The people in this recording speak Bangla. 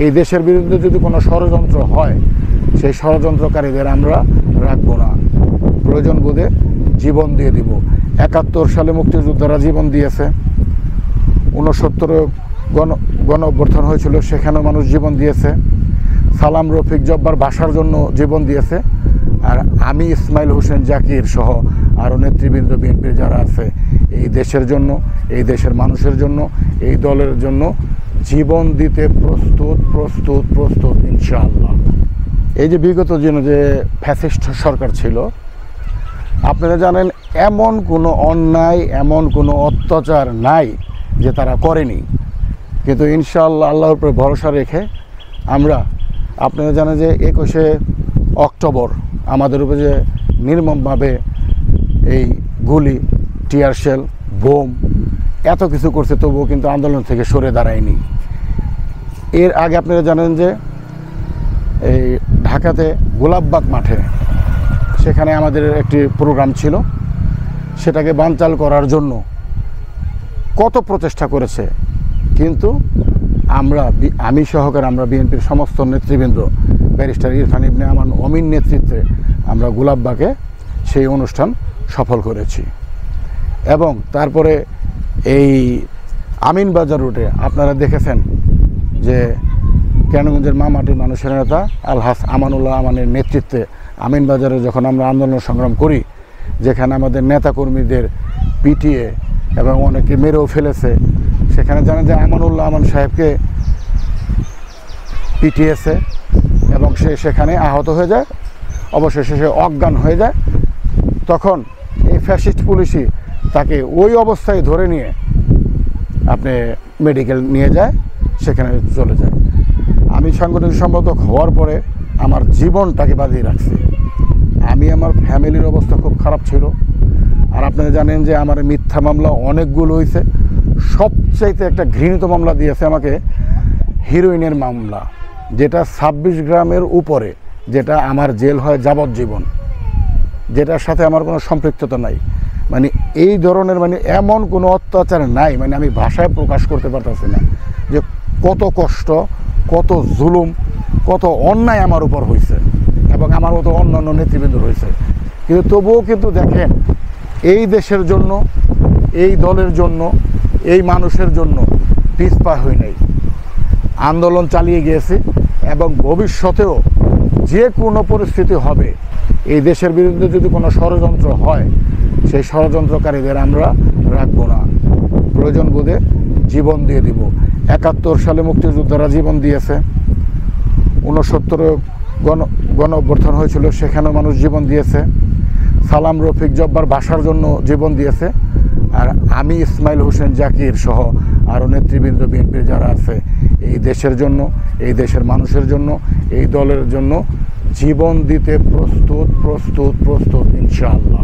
এই দেশের বিরুদ্ধে যদি কোনো ষড়যন্ত্র হয়, সেই ষড়যন্ত্রকারীদের আমরা রাখবো না, প্রয়োজন বোধে জীবন দিয়ে দিব। ৭১ সালে মুক্তিযোদ্ধারা জীবন দিয়েছে, ৬৯ গণ অভ্যুত্থান হয়েছিল, সেখানেও মানুষ জীবন দিয়েছে। সালাম, রফিক, জব্বার ভাষার জন্য জীবন দিয়েছে। আর আমি ইসমাইল হোসেন জাকির সহ আরও নেতৃবৃন্দ বিএনপির যারা আছে, এই দেশের জন্য, এই দেশের মানুষের জন্য, এই দলের জন্য জীবন দিতে প্রস্তুত প্রস্তুত প্রস্তুত ইনশাআল্লাহ। এই যে বিগত দিনে যে ফ্যাসিস্ট সরকার ছিল, আপনারা জানেন এমন কোনো অন্যায়, এমন কোনো অত্যাচার নাই যে তারা করেনি। কিন্তু ইনশাআল্লাহ আল্লাহর উপরে ভরসা রেখে আমরা, আপনারা জানেন যে ২১শে অক্টোবর আমাদের উপরে যে নির্মমভাবে এই গুলি, টিয়ার শেল, বোম এত কিছু করছে, তবুও কিন্তু আন্দোলন থেকে সরে দাঁড়ায়নি। এর আগে আপনারা জানেন যে এই ঢাকাতে গোলাপবাগ মাঠে সেখানে আমাদের একটি প্রোগ্রাম ছিল, সেটাকে বানচাল করার জন্য কত প্রচেষ্টা করেছে। কিন্তু আমি সহকারে আমরা বিএনপির সমস্ত নেতৃবৃন্দ, ব্যারিস্টার ইরফান ইবনে আমান অমিন নেতৃত্বে আমরা গোলাপবাগে সেই অনুষ্ঠান সফল করেছি। এবং তারপরে এই আমিনবাজার রুটে আপনারা দেখেছেন যে কেরানীগঞ্জের মামাটির মানুষের নেতা আলহাজ আমানুল্লাহ আমানের নেতৃত্বে আমিনবাজারে যখন আমরা আন্দোলন সংগ্রাম করি, যেখানে আমাদের নেতাকর্মীদের পিটিয়ে এবং অনেকে মেরেও ফেলেছে, সেখানে জানেন যে আমানুল্লাহ আমান সাহেবকে পিটিয়েছে এবং সে সেখানে আহত হয়ে যায়, অবশেষে সে অজ্ঞান হয়ে যায়। তখন এই ফ্যাসিস্ট পুলিশই তাকে ওই অবস্থায় ধরে নিয়ে আপনি মেডিকেল নিয়ে যায়, সেখানে চলে যায়। আমি সাংগঠনিক সম্পাদক হওয়ার পরে আমার জীবনটাকে বাজিয়ে রাখছি। আমার ফ্যামিলির অবস্থা খুব খারাপ ছিল। আর আপনারা জানেন যে আমার মিথ্যা মামলা অনেকগুলো হয়েছে। সবচাইতে একটা ঘৃণিত মামলা দিয়েছে আমাকে, হিরোইনের মামলা, যেটা ২৬ গ্রামের উপরে, যেটা আমার জেল হয় যাবজ্জীবন, যেটার সাথে আমার কোনো সম্পৃক্ততা নাই। মানে এই ধরনের এমন কোনো অত্যাচার নাই, আমি ভাষায় প্রকাশ করতে পারতেছি না যে কত কষ্ট, কত জুলুম, কত অন্যায় আমার উপর হয়েছে এবং আমার মতো অন্যান্য নেতৃবৃন্দ হয়েছে। কিন্তু তবুও কিন্তু দেখেন, এই দেশের জন্য, এই দলের জন্য, এই মানুষের জন্য পিছপা হই নাই, আন্দোলন চালিয়ে গিয়েছি এবং ভবিষ্যতেও যে কোনো পরিস্থিতি হবে, এই দেশের বিরুদ্ধে যদি কোনো ষড়যন্ত্র হয়, সেই ষড়যন্ত্রকারীদের আমরা রাখবো না, প্রয়োজন বোধে জীবন দিয়ে দিব। ৭১ সালে মুক্তিযোদ্ধারা জীবন দিয়েছে, ৬৯ গণ অভ্যুত্থান হয়েছিল, সেখানেও মানুষ জীবন দিয়েছে। সালাম, রফিক, জব্বার ভাষার জন্য জীবন দিয়েছে। আর আমি ইসমাইল হোসেন জাকির সহ আরও নেতৃবৃন্দ বিএনপির যারা আছে, এই দেশের জন্য, এই দেশের মানুষের জন্য, এই দলের জন্য জীবন দিতে প্রস্তুত প্রস্তুত প্রস্তুত ইনশাআল্লাহ।